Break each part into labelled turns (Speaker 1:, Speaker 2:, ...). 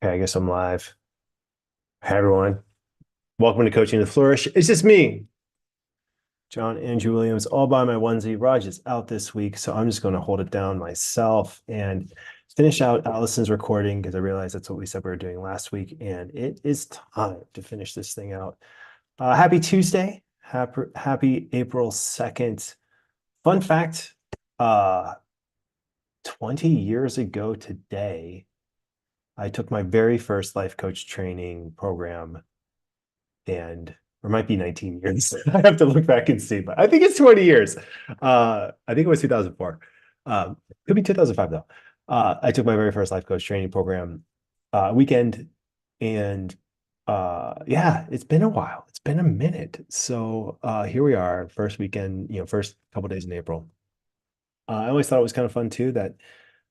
Speaker 1: Okay, I guess I'm live. Hi, everyone. Welcome to Coaching to Flourish. It's just me, John Andrew Williams, all by my onesie. Raj is out this week, so I'm just going to hold it down myself and finish out Allison's recording because I realized that's what we said we were doing last week, and it is time to finish this thing out. Happy Tuesday. Happy April 2nd. Fun fact, 20 years ago today, I took my very first life coach training program, and or it might be 19 years. I have to look back and see, but I think it's 20 years. I think it was 2004. Could be 2005 though. I took my very first life coach training program weekend, and yeah, it's been a while. It's been a minute. So here we are, first weekend, first couple days in April. I always thought it was kind of fun too that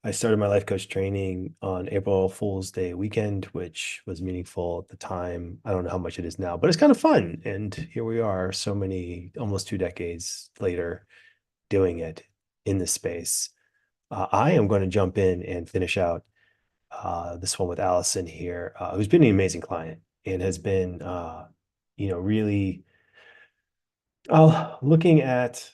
Speaker 1: I started my life coach training on April Fool's Day weekend, which was meaningful at the time. I don't know how much it is now, but it's kind of fun. And here we are, so many, almost 2 decades later, doing it in this space. I am going to jump in and finish out this one with Allison here, who's been an amazing client and has been, really looking at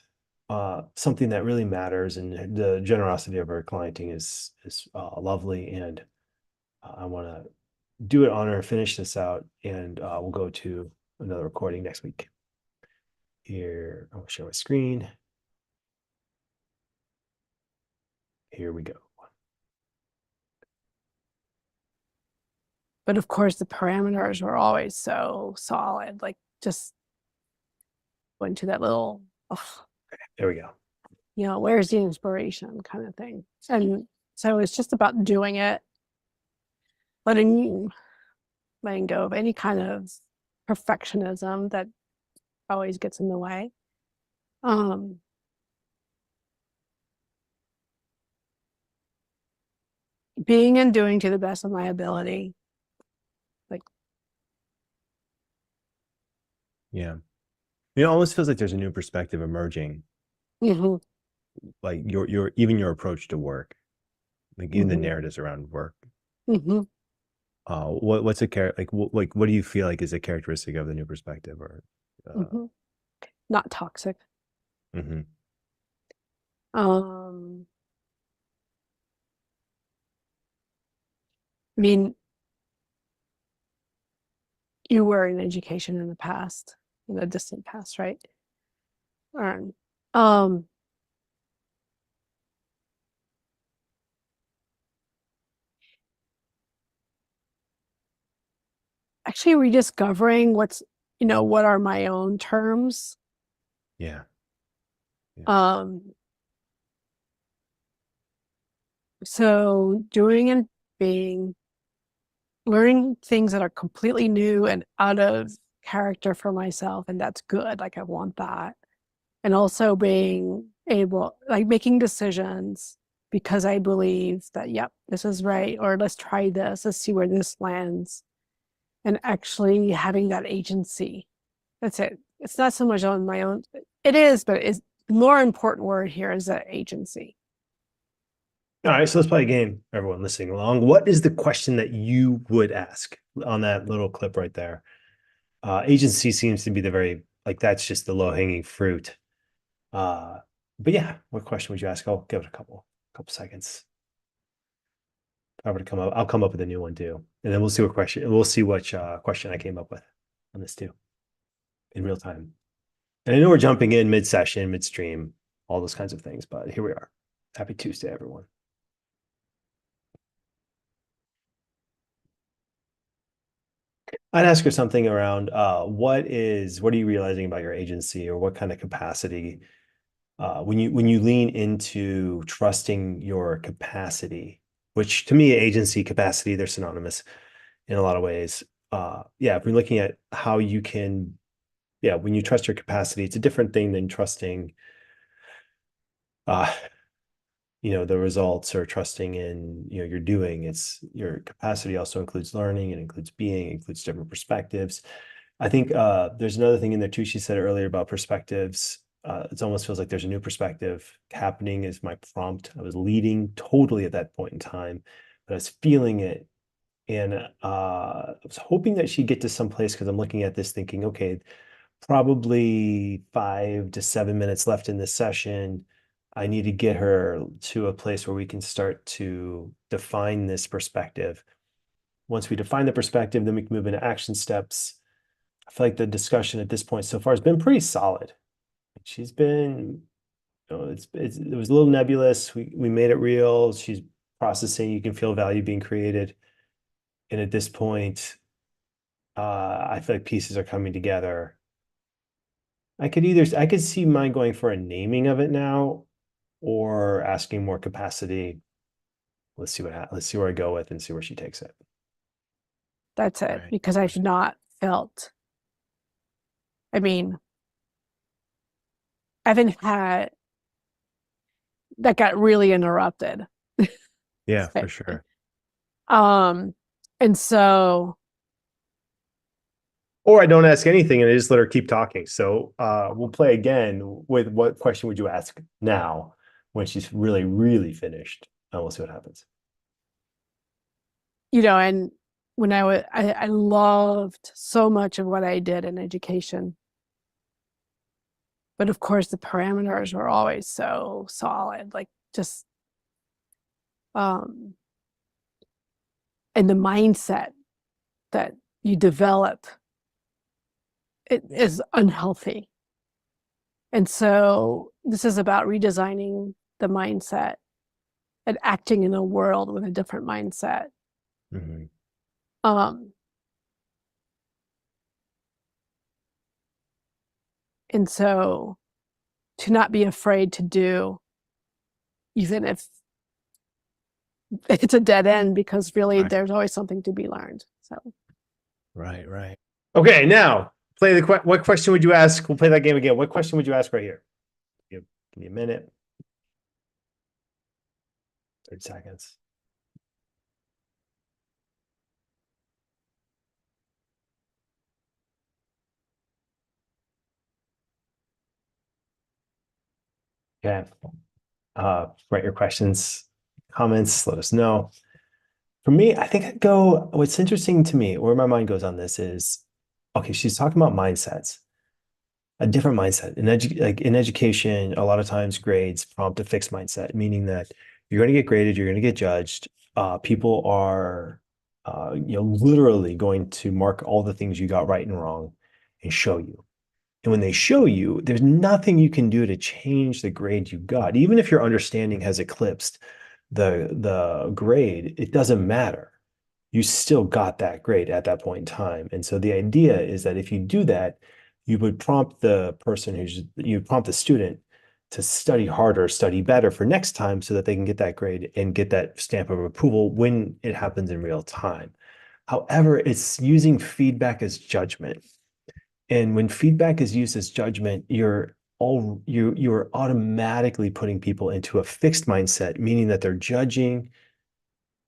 Speaker 1: something that really matters, and the generosity of her clienting is lovely, and I want to do it on her, finish this out, and we'll go to another recording next week. Here, I'll share my screen. Here we go.
Speaker 2: But of course, the parameters were always so solid, like just went to that little,
Speaker 1: There we go.
Speaker 2: Where's the inspiration kind of thing. And so it's just about doing it, letting go of any kind of perfectionism that always gets in the way. Being and doing to the best of my ability.
Speaker 1: Yeah. It almost feels like there's a new perspective emerging, like your approach to work, like even the narratives around work. What's a character like what do you feel like is a characteristic of the new perspective, or
Speaker 2: not toxic? I mean, you were in education in the past, in the distant past, right? Actually rediscovering what are my own terms.
Speaker 1: Yeah.
Speaker 2: So doing and being, learning things that are completely new and out of character for myself, and that's good. Like I want that. And also being able, like making decisions because I believe that, yep, this is right, or let's try this, let's see where this lands. And actually having that agency. That's it. It's not so much on my own. It is, but it's the more important word here is that agency.
Speaker 1: All right, so let's play a game, everyone listening along. What is the question that you would ask on that little clip right there? Agency seems to be that's just the low-hanging fruit. But yeah, what question would you ask? I'll give it a couple seconds. If I were to come up, I'll come up with a new one too. And then we'll see which question I came up with on this too in real time. And I know we're jumping in mid-session, midstream, all those kinds of things, but here we are. Happy Tuesday, everyone. I'd ask her something around what are you realizing about your agency, or what kind of capacity when you lean into trusting your capacity, which to me, agency, capacity, they're synonymous in a lot of ways. If we're looking at how you can, when you trust your capacity, it's a different thing than trusting the results, or trusting in you're doing. It's your capacity also includes learning, it includes being, it includes different perspectives. I think there's another thing in there too. She said earlier about perspectives. It almost feels like there's a new perspective happening is my prompt. I was leading totally at that point in time, but I was feeling it And I was hoping that she'd get to some place because I'm looking at this thinking, okay, probably 5 to 7 minutes left in this session. I need to get her to a place where we can start to define this perspective. Once we define the perspective, then we can move into action steps. I feel like the discussion at this point so far has been pretty solid. She's been, it was a little nebulous. We made it real. She's processing. You can feel value being created. And at this point, I feel like pieces are coming together. I could see mine going for a naming of it now, or asking more capacity. Let's see where I go with and see where she takes it.
Speaker 2: That's it.
Speaker 1: Right.
Speaker 2: Because I've not felt, I mean, I haven't had that got really interrupted.
Speaker 1: Yeah, for sure.
Speaker 2: Um, and so
Speaker 1: Or I don't ask anything and I just let her keep talking. So we'll play again with what question would you ask now when she's really, really finished? And we'll see what happens.
Speaker 2: and when I loved so much of what I did in education. But of course the parameters were always so solid, like just um and the mindset that you develop, it is unhealthy. And so this is about redesigning the mindset and acting in a world with a different mindset.
Speaker 1: Mhm.
Speaker 2: Um, and so to not be afraid to do, even if it's a dead end, because really
Speaker 1: Right.
Speaker 2: there's always something to be learned. So
Speaker 1: Right. Okay, now play what question would you ask? We'll play that game again. What question would you ask right here? Give me a minute. 30 seconds. Okay. Write your questions, comments, let us know. For me, I think I'd go, what's interesting to me, where my mind goes on this is, okay, she's talking about mindsets, a different mindset. Like in education, a lot of times grades prompt a fixed mindset, meaning that you're going to get graded, you're going to get judged. People are, literally going to mark all the things you got right and wrong and show you. And when they show you, there's nothing you can do to change the grade you got. Even if your understanding has eclipsed the grade, it doesn't matter. You still got that grade at that point in time. And so the idea is that if you do that, you would prompt you prompt the student to study harder, study better for next time so that they can get that grade and get that stamp of approval when it happens in real time. However, it's using feedback as judgment. And when feedback is used as judgment, you're automatically putting people into a fixed mindset, meaning that they're judging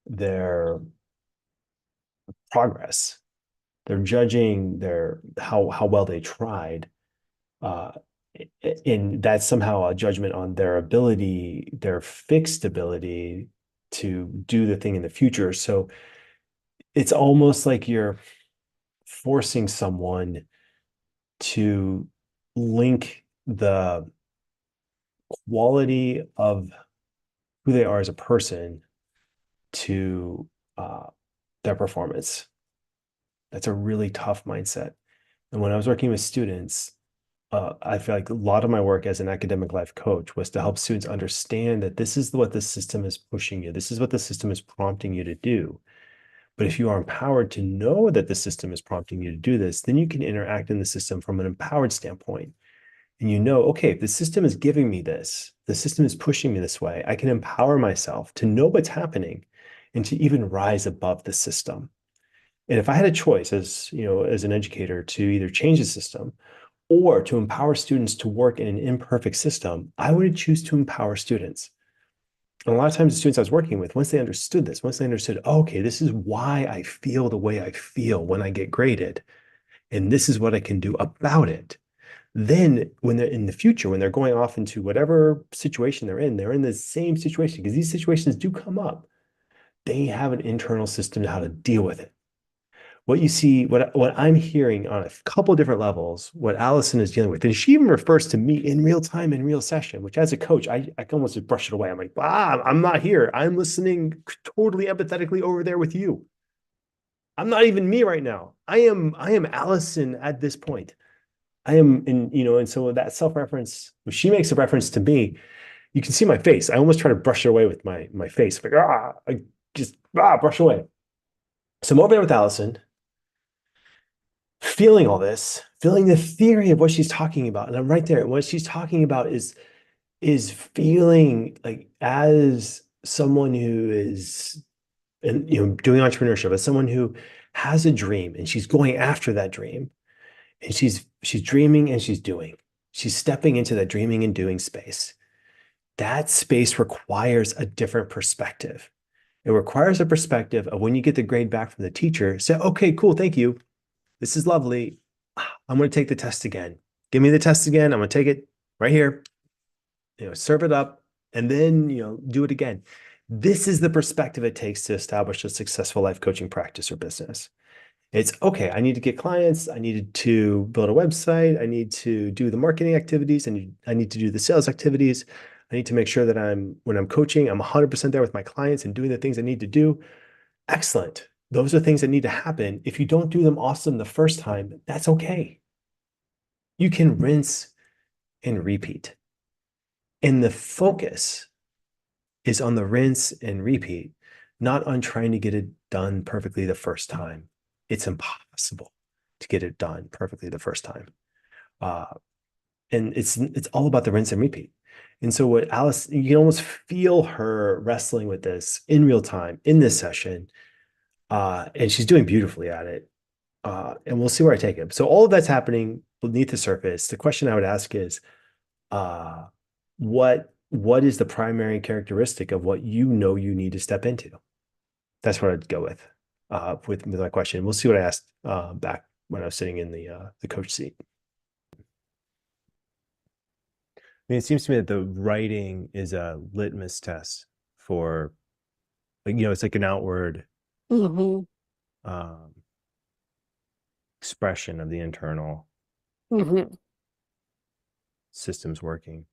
Speaker 1: their progress. They're judging their how well they tried. Uh, and that's somehow a judgment on their ability, their fixed ability to do the thing in the future. So it's almost like you're forcing someone to link the quality of who they are as a person to uh, their performance. That's a really tough mindset. And when I was working with students, I feel like a lot of my work as an academic life coach was to help students understand that this is what the system is pushing you. This is what the system is prompting you to do. But if you are empowered to know that the system is prompting you to do this, then you can interact in the system from an empowered standpoint. And you know, okay, if the system is giving me this, the system is pushing me this way, I can empower myself to know what's happening and to even rise above the system. And if I had a choice as an educator to either change the system or to empower students to work in an imperfect system, I would choose to empower students. And a lot of times the students I was working with, once they understood this, once they understood, oh, okay, this is why I feel the way I feel when I get graded, and this is what I can do about it. Then when they're in the future, when they're going off into whatever situation they're in the same situation, because these situations do come up. they have an internal system to how to deal with it. What you see, what I'm hearing on a couple different levels, what Allison is dealing with, and she even refers to me in real time, in real session, which as a coach, I can almost just brush it away. I'm like, I'm not here. I'm listening totally empathetically over there with you. I'm not even me right now. I am Allison at this point. I am in, and so that self-reference, when she makes a reference to me, you can see my face. I almost try to brush it away with my face. Like, I just brush away. So I'm over there with Allison, feeling all this, feeling the theory of what she's talking about. And I'm right there. And what she's talking about is feeling like as someone who is and doing entrepreneurship, as someone who has a dream and she's going after that dream. And she's dreaming and she's doing. She's stepping into that dreaming and doing space. That space requires a different perspective. It requires a perspective of when you get the grade back from the teacher, say, okay, cool, thank you. This is lovely. I'm going to take the test again. Give me the test again. I'm going to take it right here, serve it up, and then, do it again. This is the perspective it takes to establish a successful life coaching practice or business. It's okay. I need to get clients. I needed to build a website. I need to do the marketing activities. I need to do the sales activities. I need to make sure that when I'm coaching, I'm 100% there with my clients and doing the things I need to do. Excellent. Those are things that need to happen. If you don't do them awesome the first time, that's okay. You can rinse and repeat. And the focus is on the rinse and repeat, not on trying to get it done perfectly the first time. It's impossible to get it done perfectly the first time. And it's all about the rinse and repeat. And so what Alice, you can almost feel her wrestling with this in real time in this session. And she's doing beautifully at it. And we'll see where I take it. So all of that's happening beneath the surface. The question I would ask is, what is the primary characteristic of what you need to step into? That's what I'd go with my question. We'll see what I asked back when I was sitting in the coach seat. I mean, it seems to me that the writing is a litmus test for, it's like an outward expression of the internal systems working.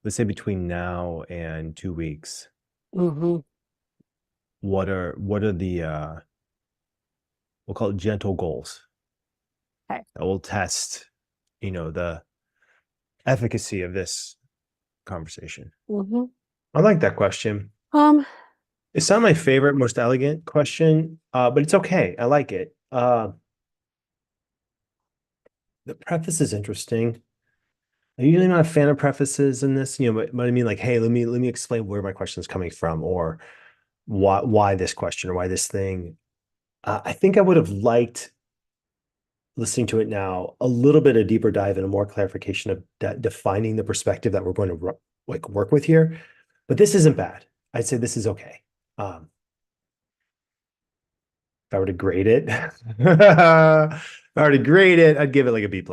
Speaker 1: Let's say between now and 2 weeks, what are the we'll call it gentle goals that will test the efficacy of this conversation? I like that question. It's not my favorite, most elegant question, but it's okay. I like it. The preface is interesting. I'm usually not a fan of prefaces in this, but I mean, like, hey, let me explain where my question is coming from, or why this question, or why this thing. I think I would have liked, listening to it now, a little bit of deeper dive and a more clarification of defining the perspective that we're going to work with here. But this isn't bad. I'd say this is okay. If I were to grade it, I'd give it like a B+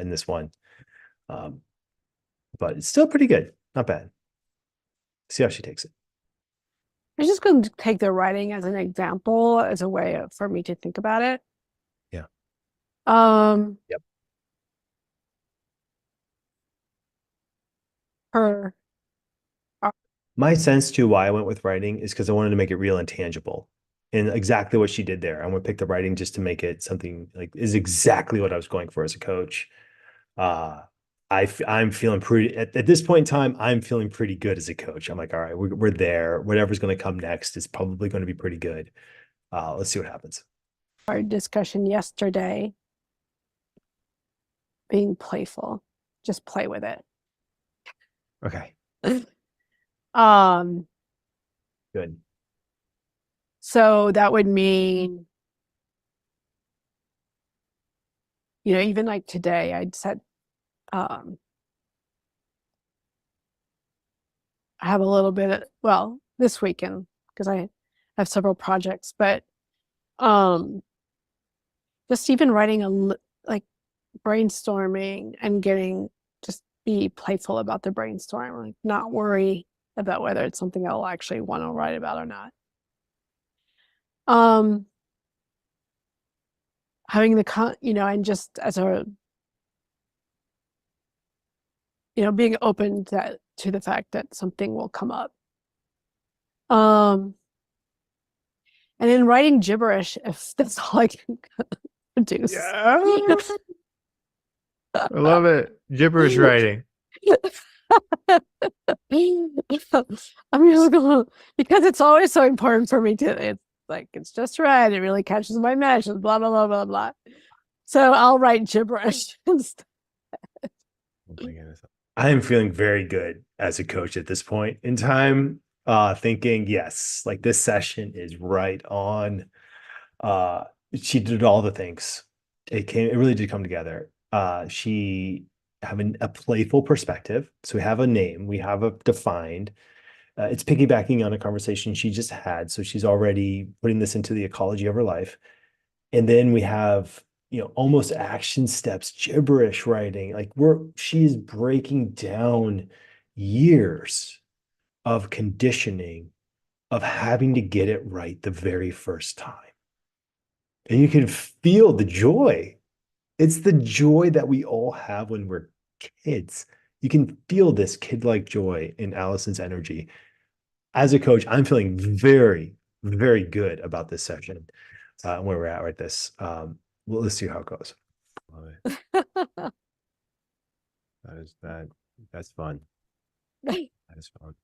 Speaker 1: in this one. But it's still pretty good. Not bad. See how she takes it.
Speaker 2: I'm just going to take the writing as an example, as a way for me to think about it.
Speaker 1: Yeah.
Speaker 2: Yep.
Speaker 1: My sense too, why I went with writing is because I wanted to make it real and tangible. And exactly what she did there. I want to pick the writing just to make it something like is exactly what I was going for as a coach. I'm feeling pretty at this point in time. I'm feeling pretty good as a coach. I'm like, all right, we're there. Whatever's going to come next is probably going to be pretty good. Let's see what happens.
Speaker 2: Our discussion yesterday, being playful, just play with it.
Speaker 1: Okay. Good.
Speaker 2: So that would mean, even like today, I'd said, I have a little bit of, this weekend, because I have several projects, but just even writing like brainstorming and getting be playful about the brainstorm, like not worry about whether it's something I'll actually want to write about or not. Having and just as a, being open to the fact that something will come up. And in writing gibberish, if that's all I can produce.
Speaker 3: Yeah. I love it. Gibberish writing.
Speaker 2: I'm just going because it's always so important for me it's like it's just right. It really catches my imagination, blah blah blah blah blah. So I'll write gibberish instead.
Speaker 1: Oh my goodness. I am feeling very good as a coach at this point in time. Thinking, yes, like this session is right on. She did all the things. It really did come together. She having a playful perspective. So we have a name, we have a defined. It's piggybacking on a conversation she just had. So she's already putting this into the ecology of her life. And then we have, almost action steps, gibberish writing. Like she's breaking down years of conditioning of having to get it right the very first time. And you can feel the joy. It's the joy that we all have when we're kids. You can feel this kid-like joy in Allison's energy. As a coach, I'm feeling very, very good about this session, where we're at with this. Well, let's see how it goes. That's fun. That is fun.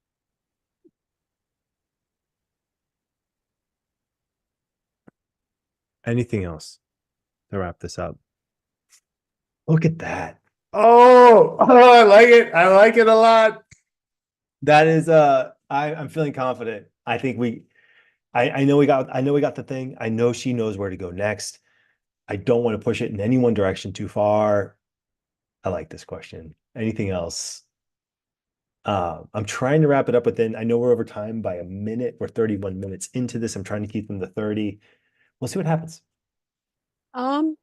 Speaker 1: Anything else to wrap this up? Look at that. Oh, I like it. I like it a lot. That is I'm feeling confident. I think I know we got the thing. I know she knows where to go next. I don't want to push it in any one direction too far. I like this question. Anything else? I'm trying to wrap it up within, I know we're over time by a minute. We're 31 minutes into this. I'm trying to keep them to 30. We'll see what happens.
Speaker 2: I'm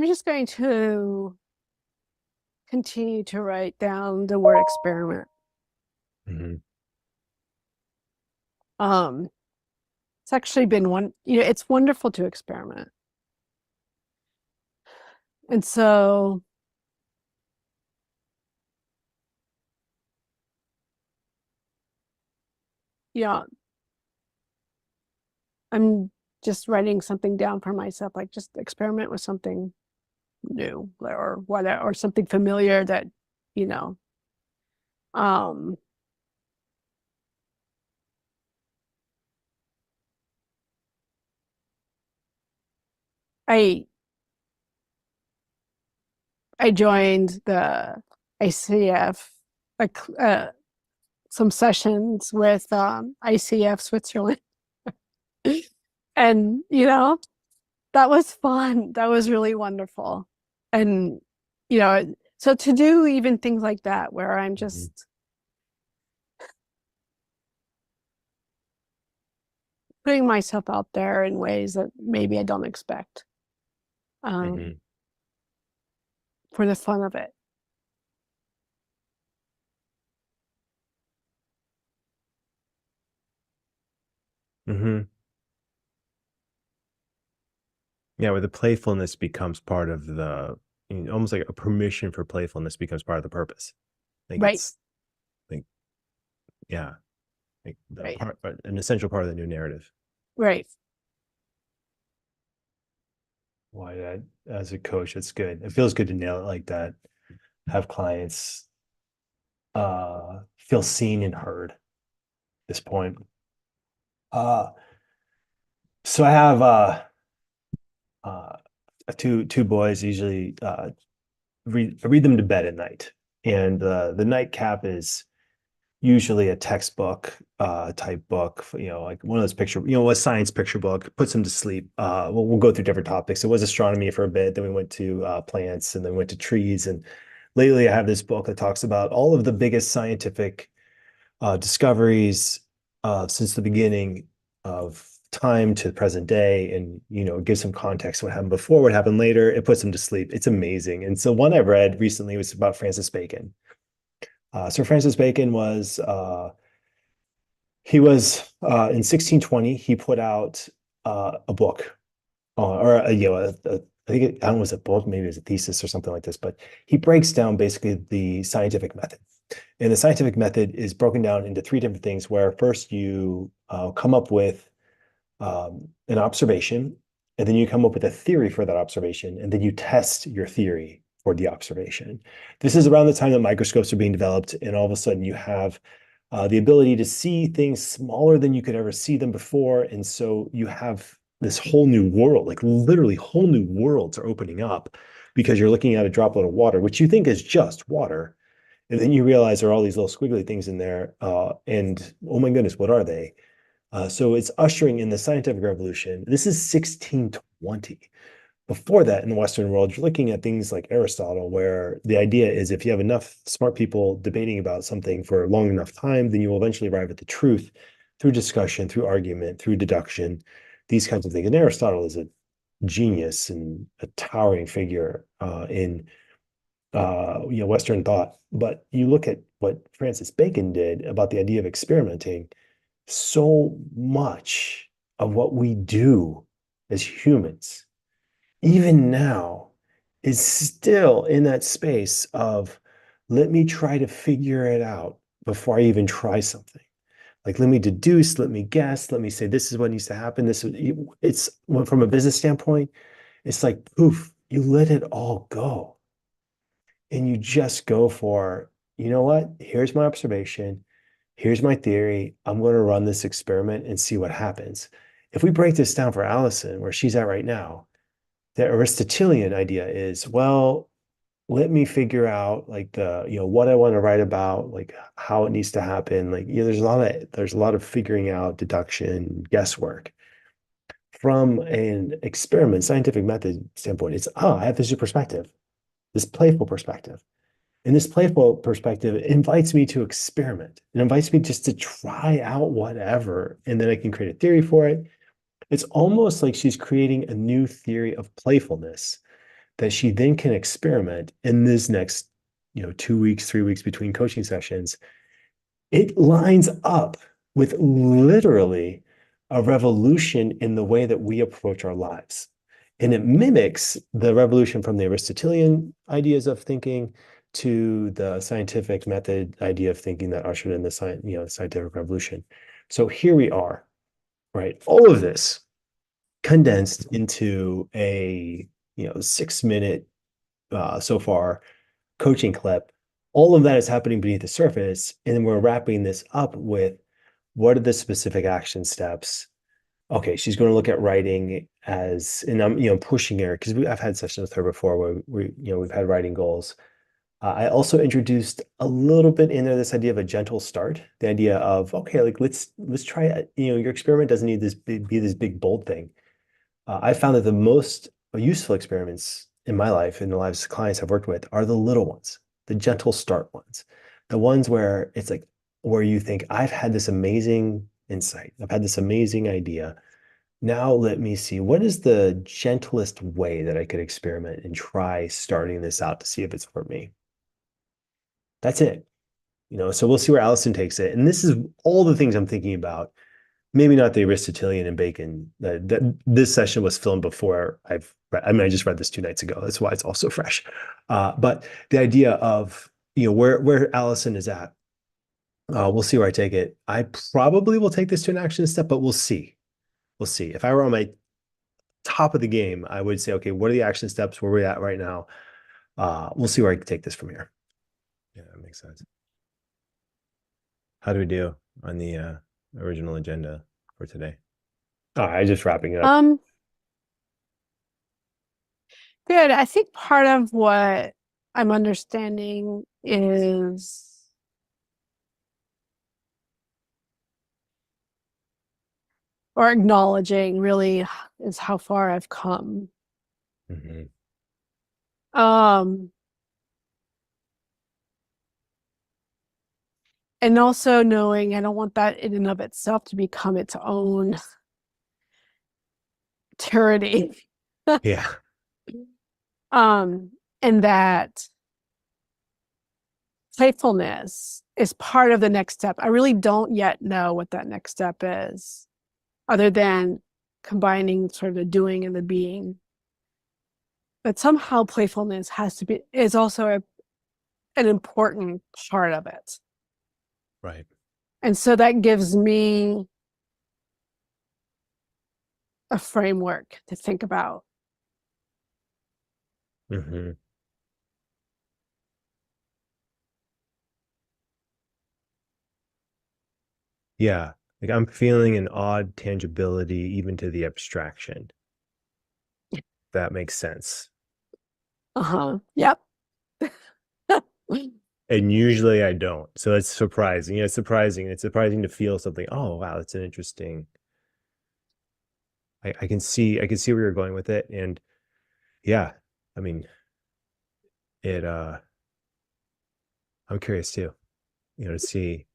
Speaker 2: just going to continue to write down the word experiment.
Speaker 1: Mm-hmm.
Speaker 2: It's actually been it's wonderful to experiment. And so I'm just writing something down for myself, like just experiment with something new or whatever, or something familiar that, I joined the ICF, like some sessions with ICF Switzerland. And that was fun. That was really wonderful. And so to do even things like that where I'm just putting myself out there in ways that maybe I don't expect, for the fun of it.
Speaker 1: Yeah, where the playfulness becomes part of the, almost like a permission for playfulness becomes part of the purpose. Like
Speaker 2: Right.
Speaker 1: It's like, yeah, like
Speaker 2: Right.
Speaker 1: An essential part of the new narrative.
Speaker 2: Right.
Speaker 1: Why, as a coach, it's good. It feels good to nail it like that. Have clients feel seen and heard at this point. So I have two boys. Usually read them to bed at night, and the nightcap is usually a textbook type book, like one of those a science picture book, puts them to sleep. We'll go through different topics. It was astronomy for a bit, then we went to plants, and then went to trees. And lately I have this book that talks about all of the biggest scientific discoveries since the beginning of time to the present day, and it gives some context what happened before, what happened later. It puts them to sleep. It's amazing. And so one I read recently was about Francis Bacon. So Francis Bacon was he was in 1620. He put out a book, or I think I don't know, was a book, maybe it was a thesis or something like this, but he breaks down basically the scientific method. And the scientific method is broken down into three different things, where first you come up with an observation, and then you come up with a theory for that observation, and then you test your theory for the observation. This is around the time that microscopes are being developed, and all of a sudden you have the ability to see things smaller than you could ever see them before. And so you have this whole new world, like literally whole new worlds are opening up because you're looking at a droplet of water, which you think is just water. And then you realize there are all these little squiggly things in there. And oh my goodness, what are they? So it's ushering in the scientific revolution. This is 1620. Before that, in the Western world, you're looking at things like Aristotle, where the idea is if you have enough smart people debating about something for a long enough time, then you will eventually arrive at the truth through discussion, through argument, through deduction, these kinds of things. And Aristotle is a genius and a towering figure in Western thought. But you look at what Francis Bacon did about the idea of experimenting. So much of what we do as humans, even now, is still in that space of let me try to figure it out before I even try something. Like, let me deduce, let me guess, let me say this is what needs to happen. It's from a business standpoint, it's like poof, you let it all go. And you just go for, you know what? Here's my observation. Here's my theory. I'm going to run this experiment and see what happens. If we break this down for Allison, where she's at right now, the Aristotelian idea is, well, let me figure out like what I want to write about, like how it needs to happen. Like, there's a lot of figuring out, deduction, guesswork. From an experiment, scientific method standpoint, it's, I have this new perspective, this playful perspective. And this playful perspective invites me to experiment. It invites me just to try out whatever, and then I can create a theory for it. It's almost like she's creating a new theory of playfulness that she then can experiment in this next, 2 weeks, 3 weeks between coaching sessions. It lines up with literally a revolution in the way that we approach our lives. And it mimics the revolution from the Aristotelian ideas of thinking to the scientific method idea of thinking that ushered in the scientific revolution. So here we are, right? All of this condensed into a 6-minute so far coaching clip. All of that is happening beneath the surface, and then we're wrapping this up with what are the specific action steps. Okay, she's going to look at writing as, and I'm pushing her because I've had sessions with her before where we've had writing goals. I also introduced a little bit in there this idea of a gentle start, the idea of, okay, like let's try it. Your experiment doesn't need be this big bold thing. I found that the most useful experiments in my life, in the lives of clients I've worked with, are the little ones, the gentle start ones, the ones where it's like, where you think, I've had this amazing insight, I've had this amazing idea. Now let me see, what is the gentlest way that I could experiment and try starting this out to see if it's for me? That's it. So we'll see where Allison takes it. And this is all the things I'm thinking about. Maybe not the Aristotelian and Bacon. This session was filmed before I've read. I just read this 2 nights ago. That's why it's also fresh. But the idea of, where Allison is at, we'll see where I take it. I probably will take this to an action step, but we'll see. We'll see. If I were on my top of the game, I would say, okay, what are the action steps? Where we're at right now? We'll see where I can take this from here. Yeah, that makes sense. How do we do on the original agenda for today? I just wrapping it up.
Speaker 2: Good. I think part of what I'm understanding is or acknowledging really is how far I've come.
Speaker 1: Mm-hmm.
Speaker 2: And also knowing I don't want that in and of itself to become its own tyranny.
Speaker 1: Yeah.
Speaker 2: And that playfulness is part of the next step. I really don't yet know what that next step is, other than combining sort of the doing and the being. But somehow playfulness is also an important part of it.
Speaker 1: Right.
Speaker 2: And so that gives me a framework to think about.
Speaker 1: Mm-hmm. Yeah. Like I'm feeling an odd tangibility even to the abstraction. That makes sense.
Speaker 2: Yep.
Speaker 1: And usually I don't. So it's surprising. It's surprising. It's surprising to feel something. Oh, wow, that's an interesting. I can see where you're going with it. And yeah, I mean, it I'm curious too, to see,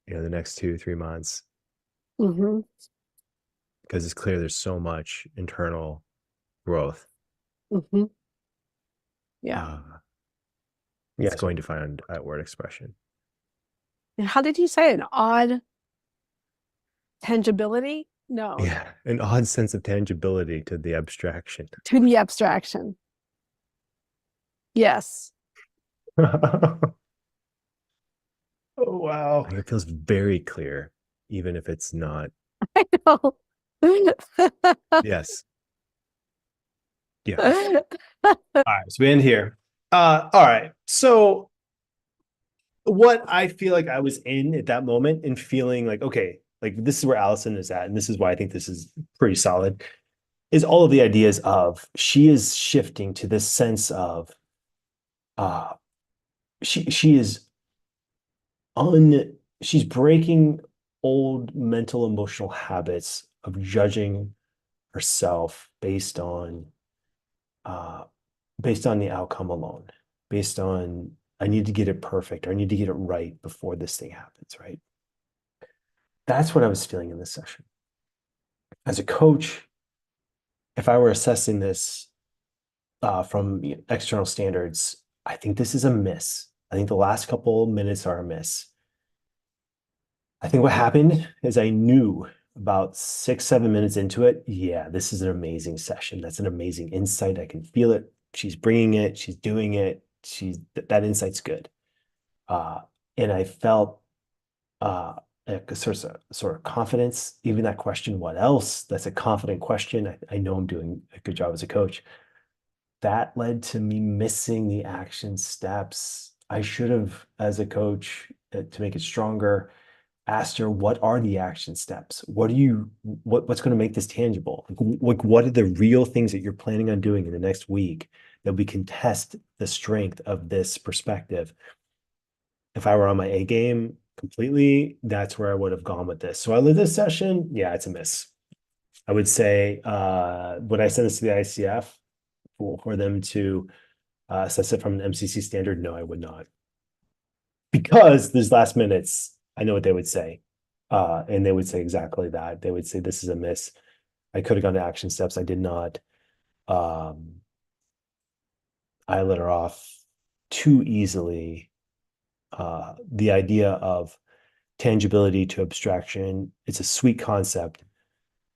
Speaker 1: the next 2-3 months,
Speaker 2: Mm-hmm.
Speaker 1: because it's clear there's so much internal growth.
Speaker 2: Mm-hmm. Yeah.
Speaker 1: It's
Speaker 2: Yes.
Speaker 1: going to find outward expression.
Speaker 2: And how did you say an odd tangibility? No,
Speaker 1: Yeah, an odd sense of tangibility to the abstraction.
Speaker 2: to the abstraction. Yes.
Speaker 1: Oh, wow. It feels very clear, even if it's not.
Speaker 2: I know.
Speaker 1: Yes. Yeah. All right. So we end here. All right. So what I feel like I was in at that moment and feeling like, okay, like this is where Allison is at, and this is why I think this is pretty solid, is all of the ideas of she is shifting to this sense of uh she is she's breaking old mental emotional habits of judging herself uh based on the outcome alone, based on I need to get it perfect or I need to get it right before this thing happens, right? That's what I was feeling in this session. As a coach, if I were assessing this from external standards, I think this is a miss. I think the last couple minutes are a miss. I think what happened is I knew about 6-7 minutes into it, yeah, this is an amazing session. That's an amazing insight. I can feel it. She's bringing it. She's doing it. That insight's good. Uh, and I felt a sort of confidence. Even that question, what else? That's a confident question. I know I'm doing a good job as a coach. That led to me missing the action steps. I should have, as a coach, to make it stronger, asked her, what are the action steps? What's going to make this tangible? Like, what are the real things that you're planning on doing in the next week that we can test the strength of this perspective? If I were on my A game completely, that's where I would have gone with this. So I leave this session, yeah, it's a miss. I would say, would I send this to the ICF for them to assess it from an MCC standard? No, I would not. Because these last minutes, I know what they would say. And they would say exactly that. They would say, this is a miss. I could have gone to action steps. I did not. I let her off too easily. The idea of tangibility to abstraction, it's a sweet concept,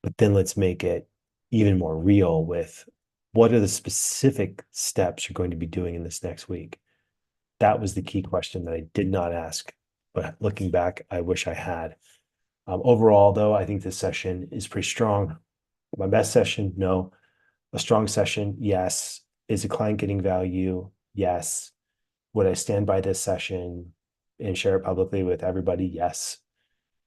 Speaker 1: but then let's make it even more real with what are the specific steps you're going to be doing in this next week? That was the key question that I did not ask, but looking back, I wish I had. Overall, though, I think this session is pretty strong. My best session, no. A strong session, yes. Is the client getting value? Yes. Would I stand by this session and share it publicly with everybody? Yes.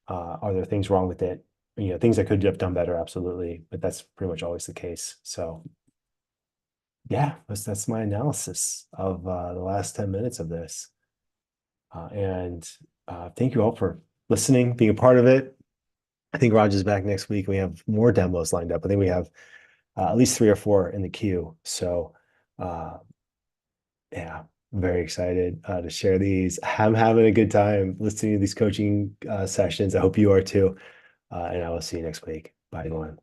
Speaker 1: Are there things wrong with it? Things I could have done better, absolutely, but that's pretty much always the case. So yeah, that's my analysis of the last 10 minutes of this. And thank you all for listening, being a part of it. I think Raj is back next week. We have more demos lined up. I think we have at least 3 or 4 in the queue. So yeah, I'm very excited to share these. I'm having a good time listening to these coaching sessions. I hope you are too. And I will see you next week. Bye, everyone.